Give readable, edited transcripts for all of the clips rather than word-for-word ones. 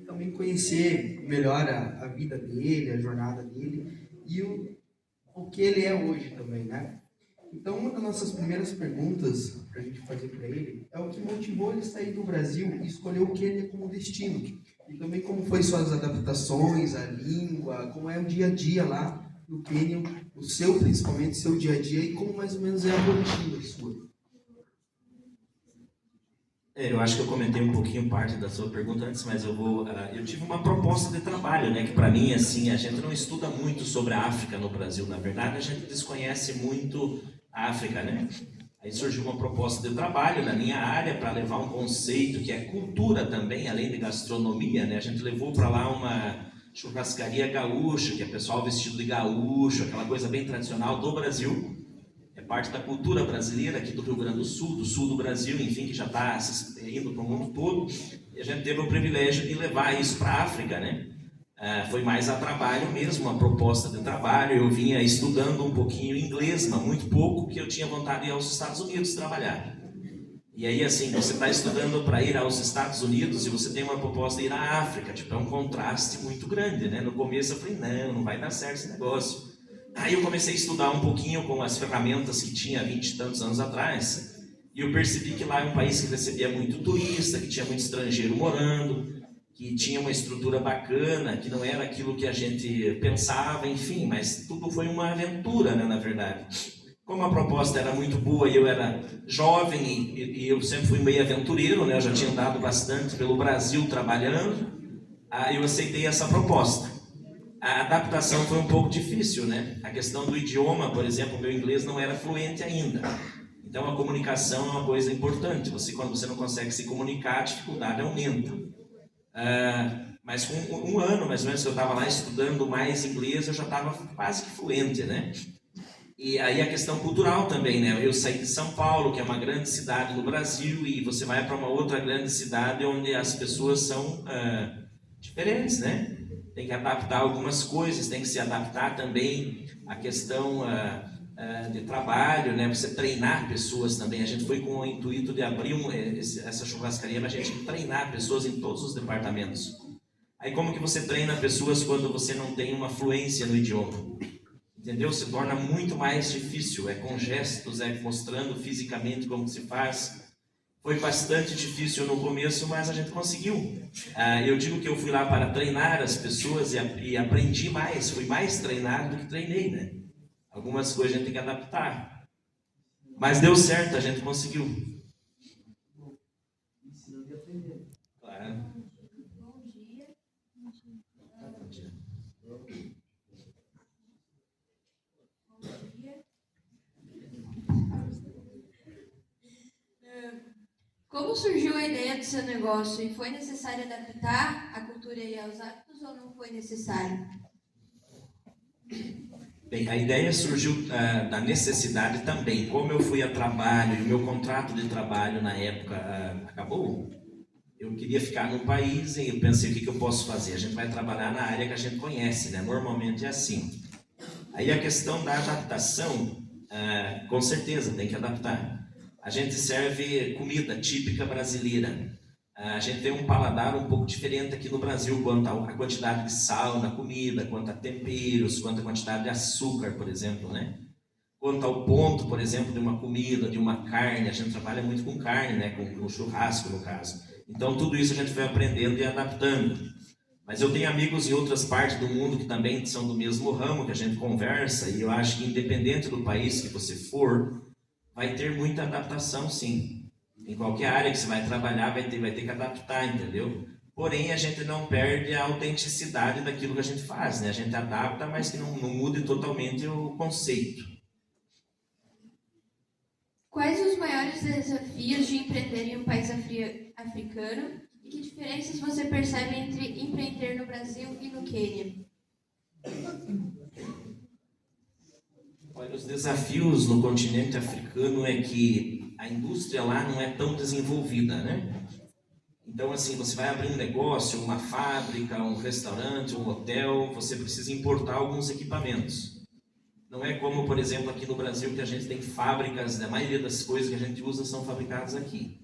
também conhecer melhor a vida dele, a jornada dele e o que ele é hoje também, né? Então, uma das nossas primeiras perguntas para a gente fazer para ele é o que motivou ele a sair do Brasil e escolher o Quênia como destino. E também como foi suas adaptações, a língua, como é o dia a dia lá no Quênia, o seu, principalmente, seu dia a dia, e como mais ou menos é a rotina sua. Eu acho que eu comentei um pouquinho parte da sua pergunta antes, mas eu tive uma proposta de trabalho, né? Que para mim, assim, a gente não estuda muito sobre a África no Brasil. Na verdade, a gente desconhece muito a África, né? Aí surgiu uma proposta de trabalho na minha área para levar um conceito que é cultura também, além de gastronomia, né? A gente levou para lá uma churrascaria gaúcha, que é pessoal vestido de gaúcho, aquela coisa bem tradicional do Brasil. É parte da cultura brasileira aqui do Rio Grande do sul do Brasil, enfim, que já está indo para o mundo todo. E a gente teve o privilégio de levar isso para a África, né? Foi mais a trabalho mesmo, uma proposta de trabalho. Eu vinha estudando um pouquinho inglês, mas muito pouco, que eu tinha vontade de ir aos Estados Unidos trabalhar. E aí, assim, você está estudando para ir aos Estados Unidos e você tem uma proposta de ir à África. Tipo, é um contraste muito grande, né? No começo eu falei, não vai dar certo esse negócio. Aí eu comecei a estudar um pouquinho com as ferramentas que tinha 20 e tantos anos atrás, e eu percebi que lá é um país que recebia muito turista, que tinha muito estrangeiro morando, que tinha uma estrutura bacana, que não era aquilo que a gente pensava, enfim, mas tudo foi uma aventura, né, na verdade. Como a proposta era muito boa e eu era jovem e eu sempre fui meio aventureiro, né, eu já tinha andado bastante pelo Brasil trabalhando, aí eu aceitei essa proposta. A adaptação foi um pouco difícil, né? A questão do idioma, por exemplo, o meu inglês não era fluente ainda. Então a comunicação é uma coisa importante. Quando você não consegue se comunicar, a dificuldade aumenta. Mas com um ano, mais ou menos, que eu estava lá estudando mais inglês, eu já estava quase que fluente, né? E aí a questão cultural também, né? Eu saí de São Paulo, que é uma grande cidade no Brasil, e você vai para uma outra grande cidade onde as pessoas são diferentes, né? Tem que adaptar algumas coisas, tem que se adaptar também à questão de trabalho, né? Você treinar pessoas também. A gente foi com o intuito de abrir essa churrascaria, mas a gente treinar pessoas em todos os departamentos. Aí como que você treina pessoas quando você não tem uma fluência no idioma? Entendeu? Se torna muito mais difícil, é com gestos, é mostrando fisicamente como se faz. Foi bastante difícil no começo, mas a gente conseguiu. Eu digo que eu fui lá para treinar as pessoas e aprendi mais, fui mais treinado do que treinei, né? Algumas coisas a gente tem que adaptar. Mas deu certo, a gente conseguiu. Claro. Bom dia. Bom dia. Como surgiu a ideia do seu negócio e foi necessário adaptar a cultura e aos hábitos ou não foi necessário? Bem, a ideia surgiu da necessidade também. Como eu fui a trabalho e o meu contrato de trabalho na época acabou, eu queria ficar no país e eu pensei, o que eu posso fazer? A gente vai trabalhar na área que a gente conhece, né? Normalmente é assim. Aí a questão da adaptação, com certeza tem que adaptar. A gente serve comida típica brasileira. A gente tem um paladar um pouco diferente aqui no Brasil quanto à quantidade de sal na comida, quanto a temperos, quanto à quantidade de açúcar, por exemplo, né? Quanto ao ponto, por exemplo, de uma comida, de uma carne. A gente trabalha muito com carne, né? Com churrasco, no caso. Então, tudo isso a gente foi aprendendo e adaptando. Mas eu tenho amigos em outras partes do mundo que também são do mesmo ramo, que a gente conversa, e eu acho que independente do país que você for, vai ter muita adaptação, sim. Em qualquer área que você vai trabalhar, vai ter que adaptar, entendeu? Porém, a gente não perde a autenticidade daquilo que a gente faz, né? A gente adapta, mas que não mude totalmente o conceito. Quais os maiores desafios de empreender em um país africano e que diferenças você percebe entre empreender no Brasil e no Quênia? Olha, os desafios no continente africano é que a indústria lá não é tão desenvolvida, né? Então, assim, você vai abrir um negócio, uma fábrica, um restaurante, um hotel, você precisa importar alguns equipamentos. Não é como, por exemplo, aqui no Brasil, que a gente tem fábricas, a maioria das coisas que a gente usa são fabricadas aqui.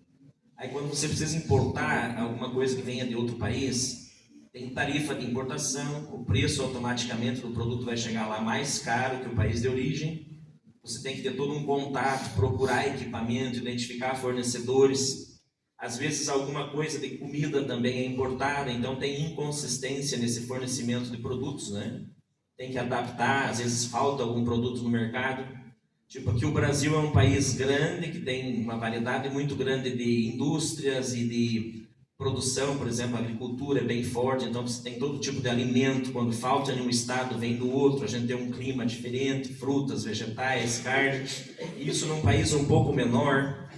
Aí, quando você precisa importar alguma coisa que venha de outro país, Tem tarifa de importação, o preço automaticamente do produto vai chegar lá mais caro que o país de origem. Você tem que ter todo um contato, procurar equipamento, identificar fornecedores. Às vezes alguma coisa de comida também é importada, então tem inconsistência nesse fornecimento de produtos, né? Tem que adaptar, às vezes falta algum produto no mercado. Tipo, aqui o Brasil é um país grande, que tem uma variedade muito grande de indústrias e de produção, por exemplo, a agricultura é bem forte, então você tem todo tipo de alimento, quando falta em um estado, vem do outro, a gente tem um clima diferente, frutas, vegetais, carne. Isso num país um pouco menor,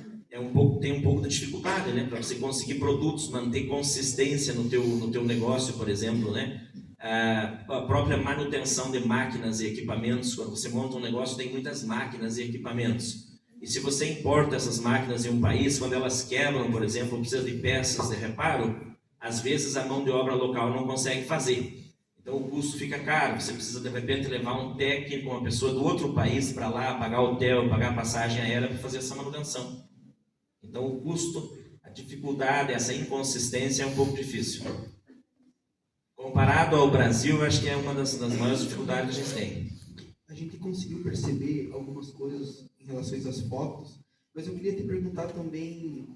tem um pouco de dificuldade, né? Para você conseguir produtos, manter consistência no teu negócio, por exemplo, né? A própria manutenção de máquinas e equipamentos, quando você monta um negócio tem muitas máquinas e equipamentos, e se você importa essas máquinas em um país, quando elas quebram, por exemplo, precisa de peças de reparo, às vezes a mão de obra local não consegue fazer, então o custo fica caro, você precisa de repente levar um técnico, uma pessoa do outro país para lá, pagar hotel, pagar passagem aérea para fazer essa manutenção. Então o custo, a dificuldade, essa inconsistência é um pouco difícil. Comparado ao Brasil, eu acho que é uma das maiores dificuldades que a gente tem. A gente conseguiu perceber algumas coisas em relação às fotos, mas eu queria te perguntar também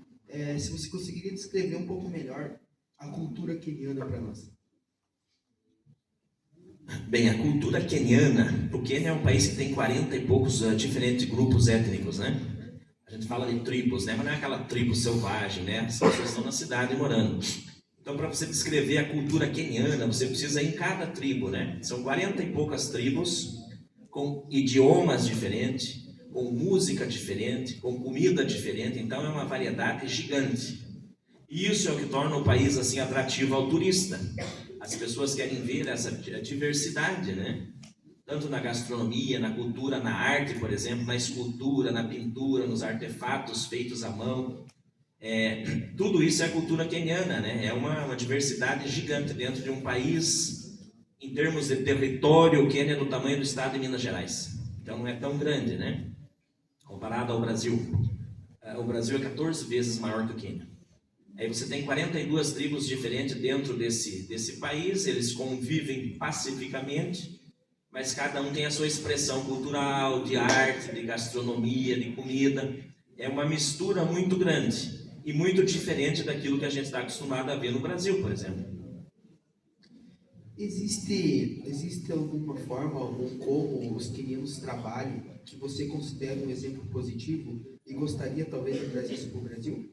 se você conseguiria descrever um pouco melhor a cultura queniana para nós. Bem, a cultura queniana, o Quênia é um país que tem 40 e poucos diferentes grupos étnicos, né? A gente fala de tribos, né? Mas não é aquela tribo selvagem, né? As pessoas estão na cidade morando. Então, para você descrever a cultura queniana, você precisa ir em cada tribo, né? São 40 e poucas tribos, com idiomas diferentes, com música diferente, com comida diferente, então é uma variedade gigante. E isso é o que torna o país assim atrativo ao turista. As pessoas querem ver essa diversidade, né? Tanto na gastronomia, na cultura, na arte, por exemplo, na escultura, na pintura, nos artefatos feitos à mão. Tudo isso é cultura queniana, né? É uma diversidade gigante dentro de um país, em termos de território, o Quênia é do tamanho do estado de Minas Gerais. Então não é tão grande, né? Comparado ao Brasil. O Brasil é 14 vezes maior que o Quênia. Aí você tem 42 tribos diferentes dentro desse país, eles convivem pacificamente, mas cada um tem a sua expressão cultural, de arte, de gastronomia, de comida. É uma mistura muito grande. E muito diferente daquilo que a gente está acostumado a ver no Brasil, por exemplo. Existe alguma forma, ou como os quenianos trabalham, que você considera um exemplo positivo e gostaria talvez de trazer isso para o Brasil?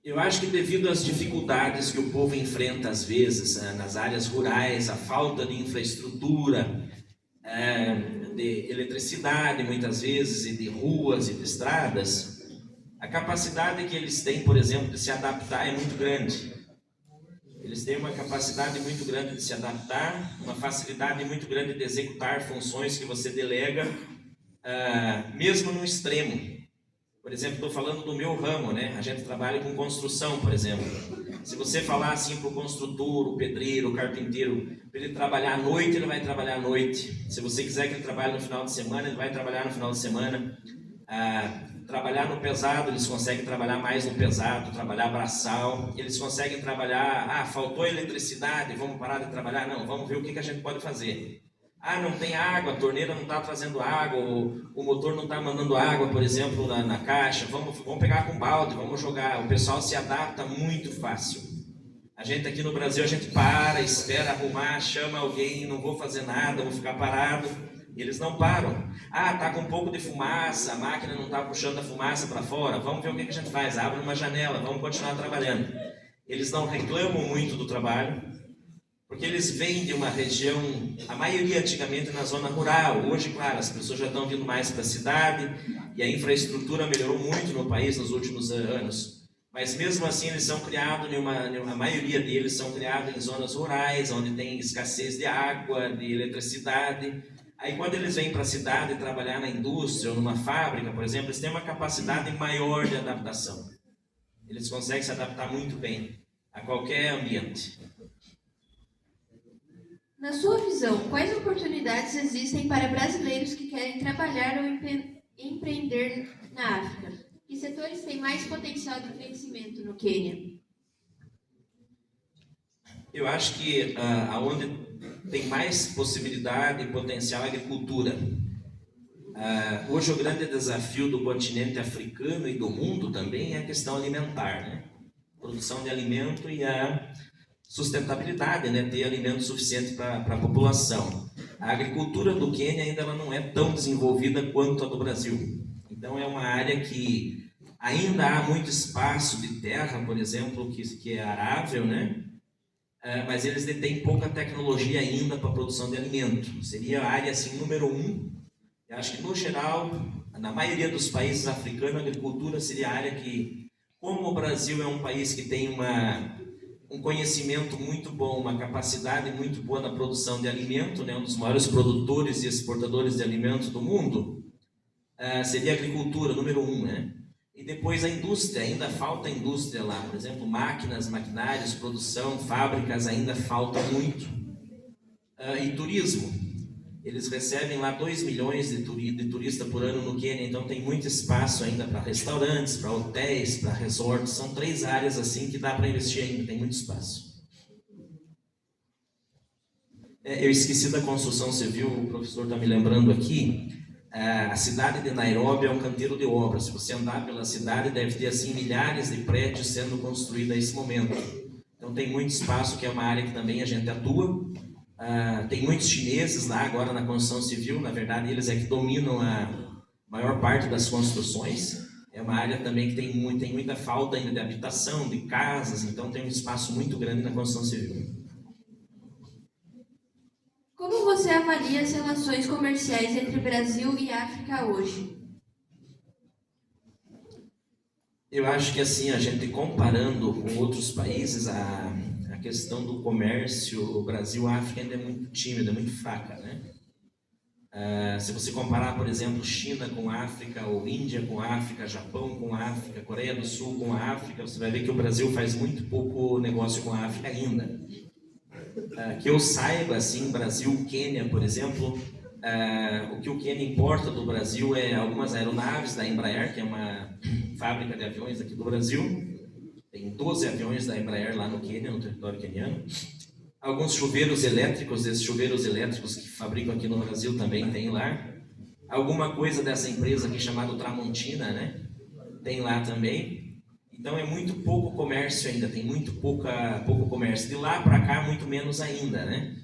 Eu acho que devido às dificuldades que o povo enfrenta às vezes nas áreas rurais, a falta de infraestrutura, de eletricidade muitas vezes, e de ruas e de estradas, a capacidade que eles têm, por exemplo, de se adaptar é muito grande. Eles têm uma capacidade muito grande de se adaptar, uma facilidade muito grande de executar funções que você delega, mesmo no extremo. Por exemplo, estou falando do meu ramo, né? A gente trabalha com construção, por exemplo. Se você falar assim para o construtor, o pedreiro, o carpinteiro, para ele trabalhar à noite, ele vai trabalhar à noite. Se você quiser que ele trabalhe no final de semana, ele vai trabalhar no final de semana. Trabalhar no pesado, eles conseguem trabalhar mais no pesado, trabalhar braçal, eles conseguem trabalhar, faltou eletricidade, vamos parar de trabalhar? Não, vamos ver o que a gente pode fazer. Não tem água, a torneira não está trazendo água, o motor não está mandando água, por exemplo, na caixa, vamos pegar com balde, vamos jogar. O pessoal se adapta muito fácil. A gente aqui no Brasil, a gente para, espera arrumar, chama alguém, não vou fazer nada, vou ficar parado. Eles não param. Tá com um pouco de fumaça, a máquina não está puxando a fumaça para fora, vamos ver o que a gente faz, abre uma janela, vamos continuar trabalhando. Eles não reclamam muito do trabalho, porque eles vêm de uma região, a maioria antigamente na zona rural. Hoje, claro, as pessoas já estão vindo mais para a cidade, e a infraestrutura melhorou muito no país nos últimos anos. Mas mesmo assim eles são criados, a maioria deles são criados em zonas rurais, onde tem escassez de água, de eletricidade. Aí quando eles vêm para a cidade trabalhar na indústria ou numa fábrica, por exemplo, eles têm uma capacidade maior de adaptação. Eles conseguem se adaptar muito bem a qualquer ambiente. Na sua visão, quais oportunidades existem para brasileiros que querem trabalhar ou empreender na África? Que setores têm mais potencial de crescimento no Quênia? Eu acho que aonde tem mais possibilidade e potencial é a agricultura. Hoje o grande desafio do continente africano e do mundo também é a questão alimentar, né? Produção de alimento e a sustentabilidade, né? Ter alimento suficiente para a população. A agricultura do Quênia ainda ela não é tão desenvolvida quanto a do Brasil. Então é uma área que ainda há muito espaço de terra, por exemplo, que é arável, né? Mas eles detêm pouca tecnologia ainda para a produção de alimento. Seria a área assim, número 1. Eu acho que, no geral, na maioria dos países africanos, a agricultura seria a área que, como o Brasil é um país que tem um conhecimento muito bom, uma capacidade muito boa na produção de alimento, né, um dos maiores produtores e exportadores de alimentos do mundo, seria a agricultura, número 1, né? E depois a indústria, ainda falta indústria lá, por exemplo, máquinas, maquinários, produção, fábricas, ainda falta muito. E turismo. Eles recebem lá 2 milhões de turistas por ano no Quênia, então tem muito espaço ainda para restaurantes, para hotéis, para resorts. São 3 áreas assim que dá para investir ainda, tem muito espaço. Eu esqueci da construção civil, o professor está me lembrando aqui. A cidade de Nairobi é um canteiro de obras. Se você andar pela cidade, deve ter assim milhares de prédios sendo construídos nesse momento. Então tem muito espaço, que é uma área que também a gente atua. Tem muitos chineses lá agora na construção civil, na verdade eles é que dominam a maior parte das construções. É uma área também que tem muita falta ainda de habitação, de casas, então tem um espaço muito grande na construção civil. Como você avalia as relações comerciais entre Brasil e África hoje? Eu acho que assim, a gente comparando com outros países, a questão do comércio, o Brasil-África ainda é muito tímida, é muito fraca, né? Se você comparar, por exemplo, China com África, ou Índia com África, Japão com África, Coreia do Sul com África, você vai ver que o Brasil faz muito pouco negócio com a África ainda. Que eu saiba, assim, Brasil, Quênia, por exemplo, o que o Quênia importa do Brasil é algumas aeronaves da Embraer, que é uma fábrica de aviões aqui do Brasil. Tem 12 aviões da Embraer lá no Quênia, no território queniano. Alguns chuveiros elétricos, esses chuveiros elétricos que fabricam aqui no Brasil também tem lá. Alguma coisa dessa empresa aqui chamada Tramontina, né? Tem lá também. Então é muito pouco comércio ainda, tem muito pouco comércio. De lá para cá, muito menos ainda, né?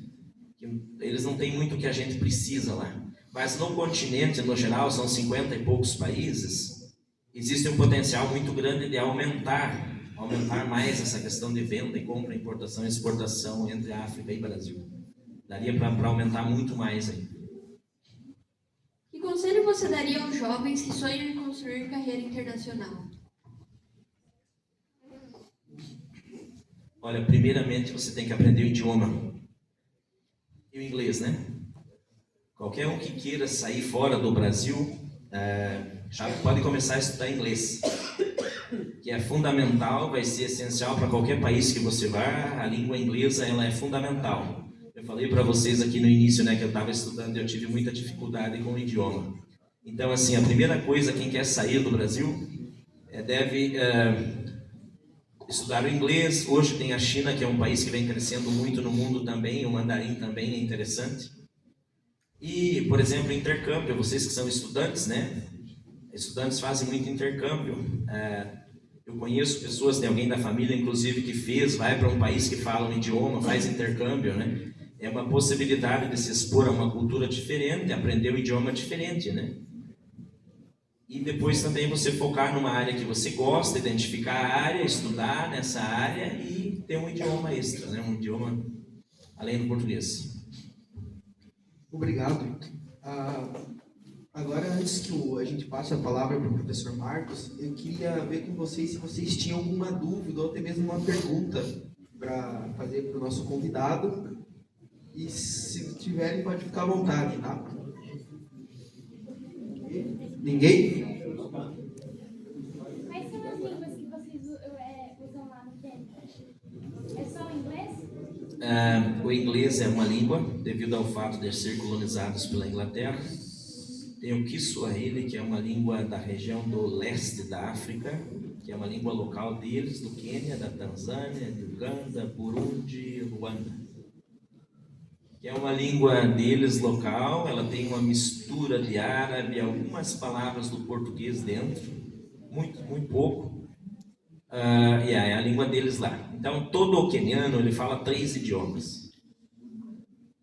Eles não têm muito o que a gente precisa lá. Mas no continente, no geral, são 50 e poucos países. Existe um potencial muito grande de aumentar mais essa questão de venda e compra, importação e exportação entre África e Brasil. Daria para aumentar muito mais ainda. Que conselho você daria aos jovens que sonham em construir carreira internacional? Olha, primeiramente você tem que aprender o idioma. E o inglês, né? Qualquer um que queira sair fora do Brasil, já pode começar a estudar inglês. Que é fundamental, vai ser essencial para qualquer país que você vá. A língua inglesa ela é fundamental. Eu falei para vocês aqui no início, né, que eu estava estudando e eu tive muita dificuldade com o idioma. Então, assim, a primeira coisa, quem quer sair do Brasil deve estudar o inglês. Hoje tem a China, que é um país que vem crescendo muito no mundo também, o mandarim também é interessante. E, por exemplo, intercâmbio, vocês que são estudantes, né? Estudantes fazem muito intercâmbio. Eu conheço pessoas, tem alguém da família, inclusive, que vai para um país que fala um idioma, faz intercâmbio, né? É uma possibilidade de se expor a uma cultura diferente, aprender um idioma diferente, né? E depois também você focar numa área que você gosta, identificar a área, estudar nessa área e ter um idioma extra, né? Um idioma além do português. Obrigado. Agora, antes que a gente passe a palavra para o professor Marcos, eu queria ver com vocês se vocês tinham alguma dúvida ou até mesmo uma pergunta para fazer para o nosso convidado. E se tiverem, pode ficar à vontade, tá? Ninguém? Quais são as línguas que vocês usam lá no Quênia? É só o inglês? O inglês é uma língua, devido ao fato de ser colonizados pela Inglaterra. Tem o Kiswahili, que é uma língua da região do leste da África. que é uma língua local deles, do Quênia, da Tanzânia, de Uganda, Burundi, Ruanda. Que é uma língua deles local, ela tem uma mistura de árabe, algumas palavras do português dentro, muito pouco, e é a língua deles lá. Então, todo o queniano, ele fala 3 idiomas.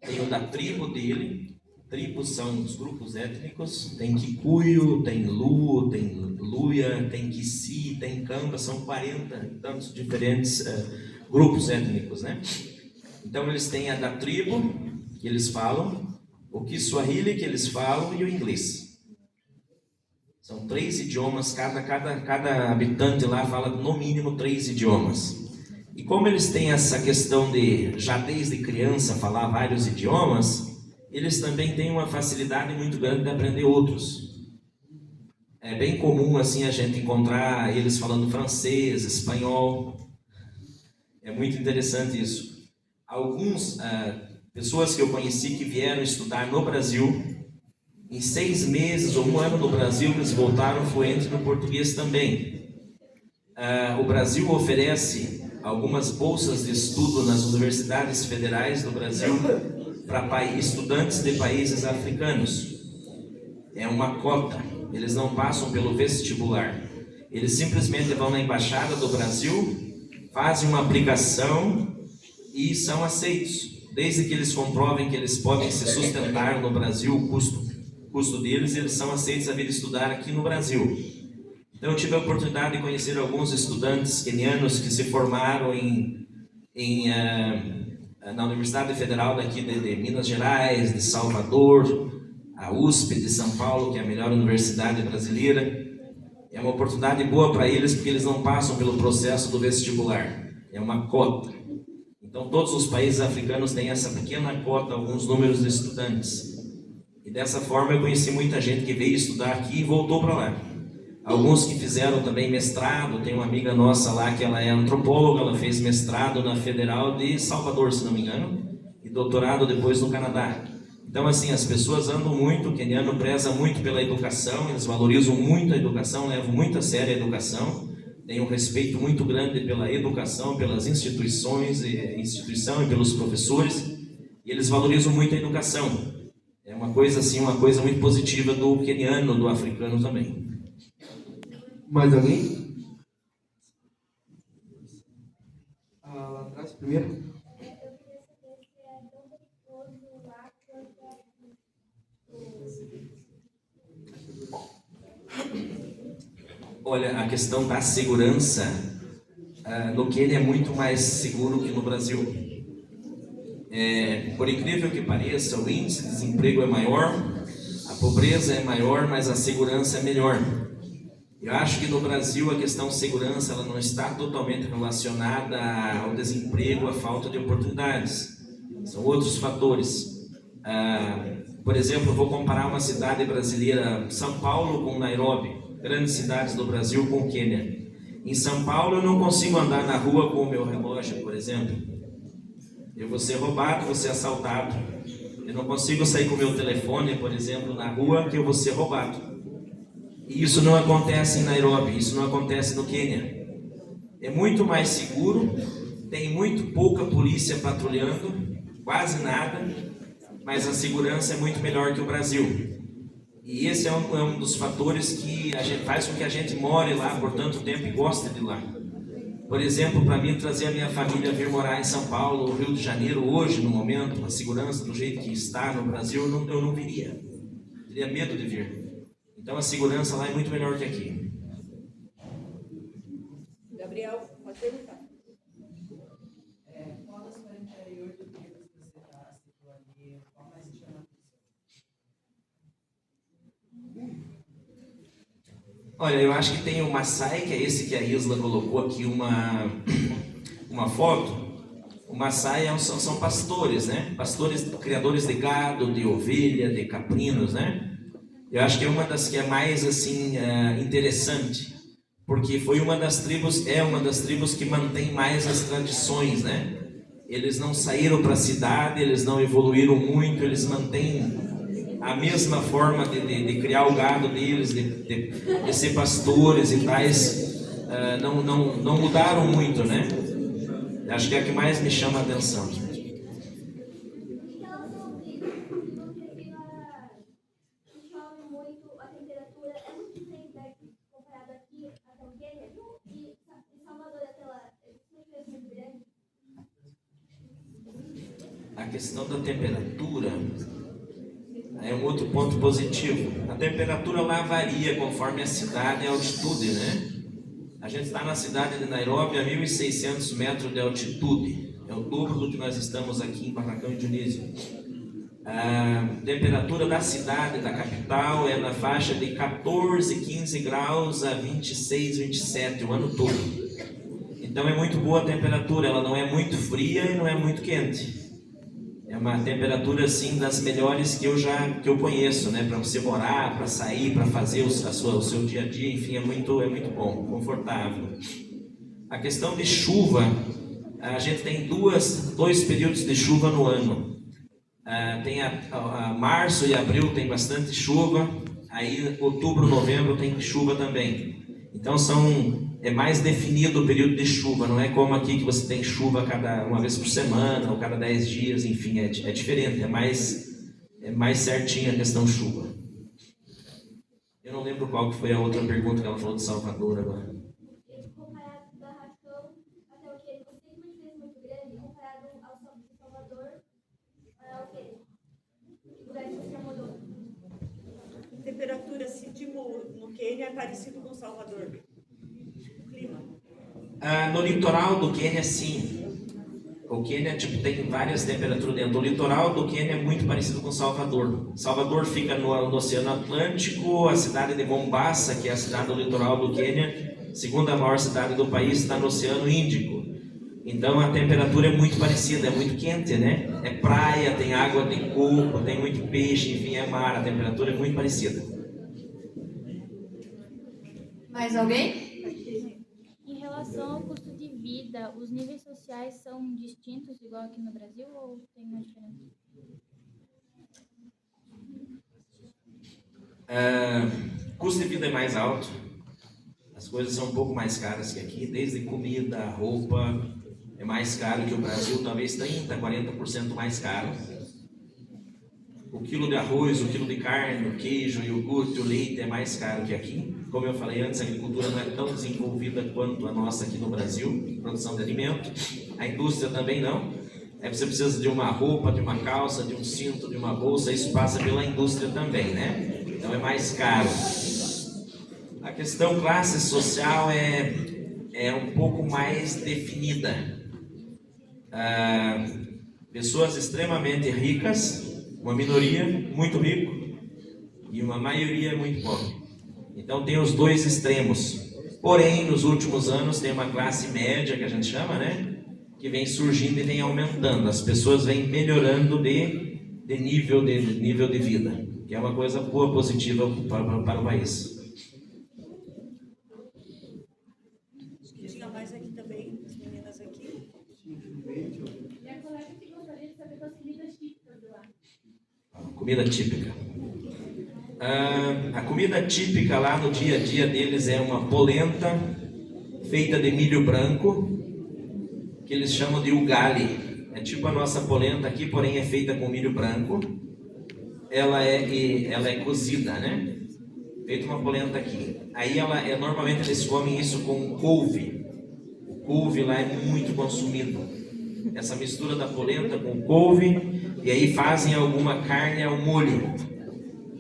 Tem o da tribo dele, tribos são os grupos étnicos, tem Kikuyu, tem Lu, tem Luya, tem Kisi, tem Kamba, são 40 e tantos diferentes grupos étnicos, né? Então, eles têm a da tribo, que eles falam, o Kiswahili, que eles falam, e o inglês. São 3 idiomas, cada habitante lá fala no mínimo 3 idiomas. E como eles têm essa questão de, já desde criança, falar vários idiomas, eles também têm uma facilidade muito grande de aprender outros. É bem comum assim a gente encontrar eles falando francês, espanhol. É muito interessante isso. Alguns pessoas que eu conheci que vieram estudar no Brasil, em 6 meses ou 1 ano no Brasil, eles voltaram fluentes no português também. O Brasil oferece algumas bolsas de estudo nas universidades federais do Brasil para estudantes de países africanos. É uma cota, eles não passam pelo vestibular. Eles simplesmente vão na Embaixada do Brasil, fazem uma aplicação e são aceitos. Desde que eles comprovem que eles podem se sustentar no Brasil, o custo deles, eles são aceitos a vir estudar aqui no Brasil. Então eu tive a oportunidade de conhecer alguns estudantes quenianos que se formaram na Universidade Federal daqui de Minas Gerais, de Salvador, a USP de São Paulo, que é a melhor universidade brasileira. É uma oportunidade boa para eles, porque eles não passam pelo processo do vestibular. É uma cota. Então todos os países africanos têm essa pequena cota, alguns números de estudantes. E dessa forma eu conheci muita gente que veio estudar aqui e voltou para lá. Alguns que fizeram também mestrado, tem uma amiga nossa lá que ela é antropóloga, ela fez mestrado na Federal de Salvador, se não me engano, e doutorado depois no Canadá. Então assim, as pessoas andam muito, o queniano preza muito pela educação, eles valorizam muito a educação, levam muito a sério a educação, tem um respeito muito grande pela educação, pelas instituições, instituição e pelos professores, e eles valorizam muito a educação. É uma coisa assim, uma coisa muito positiva do queniano, do africano também. Mais alguém? Lá atrás, primeiro. Eu queria saber se é tão perigoso lá quanto aqui. Olha, a questão da segurança no Quênia é muito mais seguro que no Brasil. Por incrível que pareça, o índice de desemprego é maior, a pobreza é maior, mas a segurança é melhor. Eu acho que no Brasil a questão segurança ela não está totalmente relacionada ao desemprego, à falta de oportunidades. São outros fatores. Por exemplo, vou comparar uma cidade brasileira, São Paulo com Nairobi, grandes cidades do Brasil com Quênia. Em São Paulo eu não consigo andar na rua com o meu relógio, por exemplo. Eu vou ser roubado, vou ser assaltado. Eu não consigo sair com o meu telefone, por exemplo, na rua, que eu vou ser roubado. E isso não acontece em Nairobi, isso não acontece no Quênia. É muito mais seguro, tem muito pouca polícia patrulhando, quase nada, mas a segurança é muito melhor que o Brasil. E esse é um dos fatores que faz com que a gente more lá por tanto tempo e goste de lá. Por exemplo, para mim trazer a minha família vir morar em São Paulo ou Rio de Janeiro hoje, no momento, a segurança do jeito que está no Brasil, eu não viria. Teria medo de vir. Então a segurança lá é muito melhor que aqui. Gabriel, pode perguntar. Qual das 48 tribos que você está citou ali, qual mais te chama a atenção? Olha, eu acho que tem o Maasai, que é esse que a Isla colocou aqui uma foto. O Maasai são pastores, né? Pastores, criadores de gado, de ovelha, de caprinos, né? Eu acho que é uma das que é mais assim interessante, porque foi uma das tribos que mantém mais as tradições, né? Eles não saíram para a cidade, eles não evoluíram muito, eles mantêm a mesma forma de criar o gado deles, de ser pastores e tais não mudaram muito, né? Acho que é a que mais me chama a atenção. Em relação ao clima, você viu que chove muito, a temperatura é muito diferente daqui, comparado aqui até o Quênia, e Salvador até lá, é muito grande. A questão da temperatura é um outro ponto positivo. A temperatura lá varia conforme a cidade e a altitude, né? A gente está na cidade de Nairobi a 1.600 metros de altitude. É o dobro do que nós estamos aqui em Barracão e Dionísio. A temperatura da cidade, da capital, é na faixa de 14, 15 graus a 26, 27 o ano todo. Então é muito boa a temperatura, ela não é muito fria e não é muito quente. É uma temperatura assim das melhores que eu conheço, né? Para você morar, para sair, para fazer o seu dia a dia, enfim, é muito bom, confortável. A questão de chuva, a gente tem dois períodos de chuva no ano. Tem março e abril tem bastante chuva, aí outubro, novembro tem chuva também. Então é mais definido o período de chuva, não é como aqui que você tem chuva uma vez por semana ou cada 10 dias, enfim, é diferente, é mais certinha a questão chuva. Eu não lembro qual que foi a outra pergunta que ela falou de Salvador agora. Comparado da Barracão até o Quênia, você tem uma diferença muito grande comparado ao Salvador ao Quênia, o lugar que você mudou. A temperatura no Quênia é parecido com Salvador. O clima. No litoral do Quênia, sim. O Quênia tem várias temperaturas dentro. O litoral do Quênia é muito parecido com Salvador. Salvador fica no Oceano Atlântico. A cidade de Mombasa, que é a cidade do litoral do Quênia, segunda maior cidade do país, está no Oceano Índico. Então a temperatura é muito parecida, é muito quente, né? É praia, tem água de coco, tem muito peixe, enfim, é mar. A temperatura é muito parecida. Mais alguém? Em relação ao custo de vida, os níveis sociais são distintos, igual aqui no Brasil, ou tem uma diferença? Custo de vida é mais alto. As coisas são um pouco mais caras que aqui, desde comida, roupa, é mais caro que o Brasil, talvez 30%, 40% mais caro. O quilo de arroz, o quilo de carne, o queijo, o iogurte, o leite é mais caro que aqui. Como eu falei antes, a agricultura não é tão desenvolvida quanto a nossa aqui no Brasil, produção de alimentos. A indústria também não. Aí você precisa de uma roupa, de uma calça, de um cinto, de uma bolsa, isso passa pela indústria também, né? Então é mais caro. A questão classe social é um pouco mais definida. Pessoas extremamente ricas, uma minoria muito rico e uma maioria muito pobre. Então tem os dois extremos. Porém, nos últimos anos tem uma classe média, que a gente chama, né? Que vem surgindo e vem aumentando. As pessoas vêm melhorando de nível de vida, que é uma coisa boa, positiva para o país. Tinha mais aqui também, as meninas aqui. Minha colega que gostaria de saber das comidas típicas de lá. Comida típica. A comida típica lá no dia a dia deles é uma polenta feita de milho branco, que eles chamam de ugali. É tipo a nossa polenta aqui, porém é feita com milho branco. Ela é cozida, né? Feita uma polenta aqui. Aí normalmente eles comem isso com couve. O couve lá é muito consumido. Essa mistura da polenta com couve, e aí fazem alguma carne ao molho.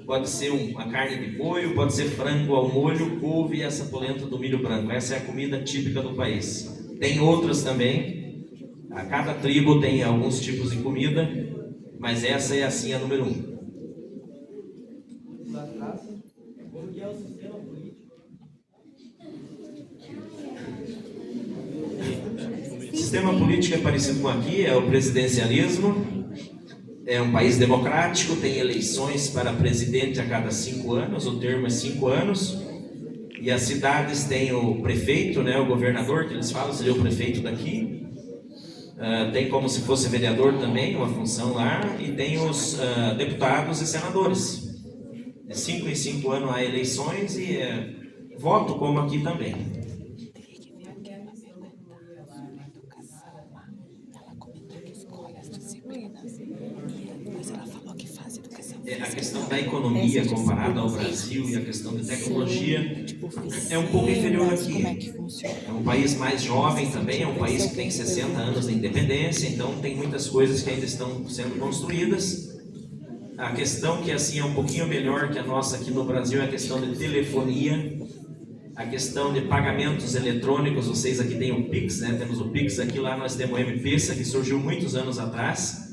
Pode ser uma carne de boi, pode ser frango ao molho, couve e essa polenta do milho branco. Essa é a comida típica do país. Tem outras também. A cada tribo tem alguns tipos de comida, mas essa é assim a número 1. Como que é o sistema político? O sistema político é parecido com aqui, é o presidencialismo. É um país democrático, tem eleições para presidente a cada 5 anos, o termo é 5 anos. E as cidades têm o prefeito, né, o governador, que eles falam, seria o prefeito daqui. Tem como se fosse vereador também, uma função lá. E tem os deputados e senadores. De 5 em 5 anos há eleições e voto como aqui também. a questão da economia comparada ao Brasil e a questão de tecnologia é um pouco inferior aqui. É um país mais jovem também, é um país que tem 60 anos de independência, então tem muitas coisas que ainda estão sendo construídas. A questão que assim é um pouquinho melhor que a nossa aqui no Brasil é a questão de telefonia, a questão de pagamentos eletrônicos. Vocês aqui têm o Pix, né? Temos o Pix aqui, lá nós temos o M-Pesa, que surgiu muitos anos atrás,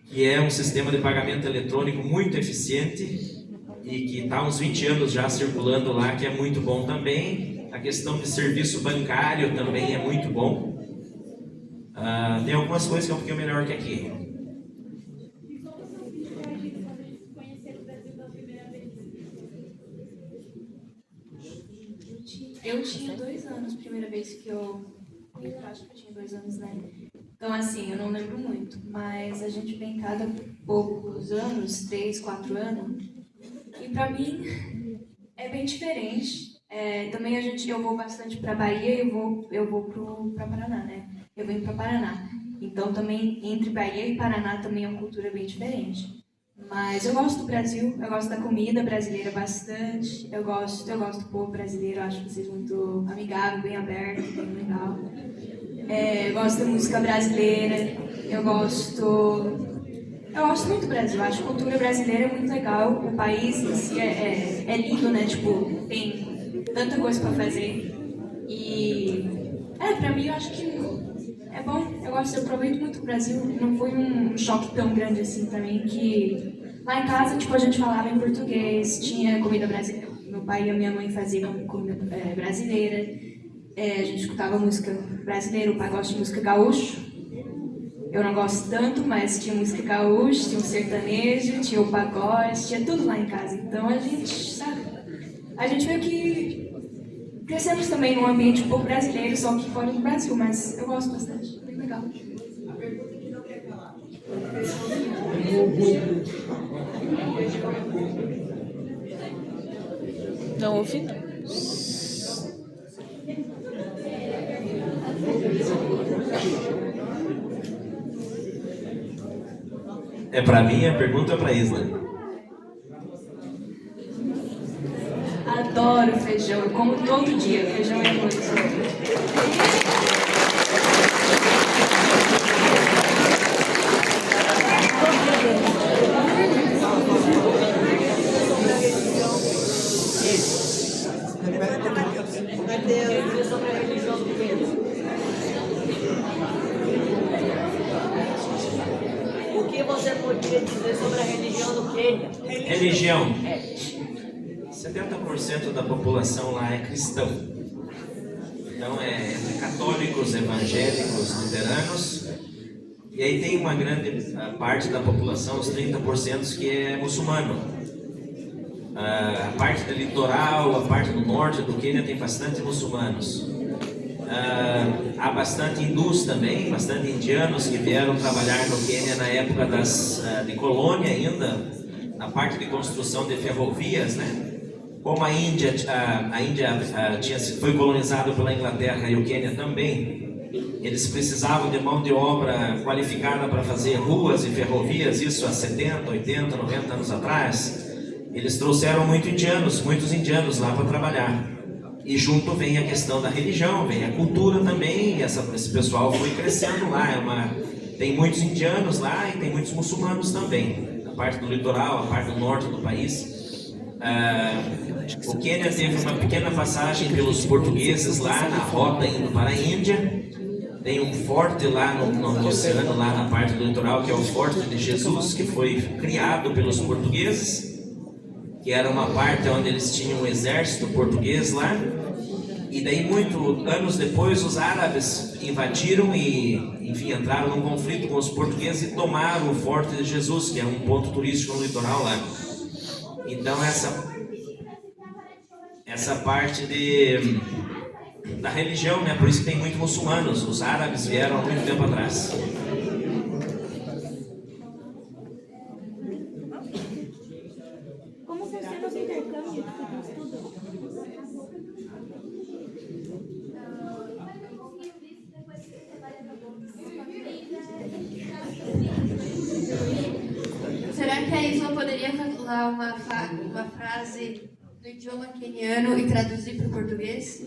que é um sistema de pagamento eletrônico muito eficiente e que está há uns 20 anos já circulando lá, que é muito bom também. A questão de serviço bancário também é muito bom. Tem algumas coisas que é um pouquinho melhor que aqui. Eu tinha 2 anos, primeira vez que eu acho que eu tinha 2 anos, né? Então, assim, eu não lembro muito, mas a gente vem cada poucos anos, 3, 4 anos, e pra mim é bem diferente. Também eu vou bastante pra Bahia e eu vou pra Paraná, né? Eu venho pra Paraná. Então, também, entre Bahia e Paraná também é uma cultura bem diferente. Mas eu gosto do Brasil, eu gosto da comida brasileira bastante, eu gosto do povo brasileiro, eu acho vocês muito amigável, bem aberto, bem legal. Eu gosto da música brasileira, eu gosto muito do Brasil, eu acho a cultura brasileira é muito legal, o país em si é lindo, né, tipo, tem tanta coisa pra fazer. E, pra mim eu acho que é bom, eu aproveito muito o Brasil, não foi um choque tão grande assim pra mim, que lá em casa, tipo, a gente falava em português, tinha comida brasileira, meu pai e a minha mãe faziam comida brasileira, a gente escutava música brasileira, o pai gosta de música gaúcho, eu não gosto tanto, mas tinha música gaúcha, tinha o sertanejo, tinha o pagode, tinha tudo lá em casa, então a gente, sabe, a gente meio que crescemos também num ambiente um pouco brasileiro, só que fora do Brasil, mas eu gosto bastante, bem legal. A pergunta que não quer calar. Não ouvi? É pra mim, a pergunta é pra Isla. Adoro feijão, eu como todo dia, feijão é muito. Vai ter sobre a religião do Quênia. O que você podia dizer sobre a religião do Quênia? Religião. 70% da população lá é cristão. Então é entre católicos, evangélicos, luteranos. E aí tem uma grande parte da população, os 30%, que é muçulmano. A parte do litoral, a parte do norte do Quênia tem bastante muçulmanos. Há bastante hindus também, bastante indianos que vieram trabalhar no Quênia na época de colônia ainda, na parte de construção de ferrovias, né? Como a Índia foi colonizada pela Inglaterra e o Quênia também, eles precisavam de mão de obra qualificada para fazer ruas e ferrovias, isso há 70, 80, 90 anos atrás. Eles trouxeram muitos indianos lá para trabalhar. E junto vem a questão da religião, vem a cultura também, e esse pessoal foi crescendo lá. Tem muitos indianos lá e tem muitos muçulmanos também, a parte do litoral, a parte do norte do país. O Quênia teve uma pequena passagem pelos portugueses lá na rota indo para a Índia. Tem um forte lá no oceano, lá na parte do litoral, que é o Forte de Jesus, que foi criado pelos portugueses, que era uma parte onde eles tinham um exército português lá. E daí, anos depois, os árabes invadiram e, enfim, entraram num conflito com os portugueses e tomaram o Forte de Jesus, que é um ponto turístico no litoral lá. Então, essa parte da religião, né? Por isso que tem muitos muçulmanos. Os árabes vieram há muito tempo atrás. Como funciona os intercâmbios de estudo? Será que a Isla não poderia falar uma frase do idioma queniano e traduzir para o português?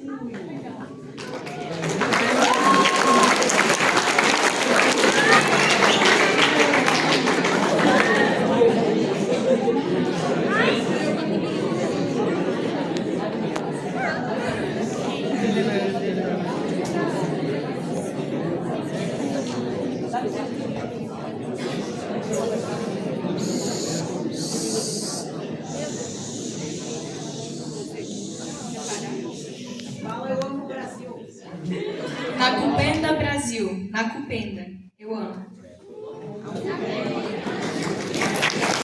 Fala, eu amo o Brasil. Nakupenda, Brasil. Nakupenda.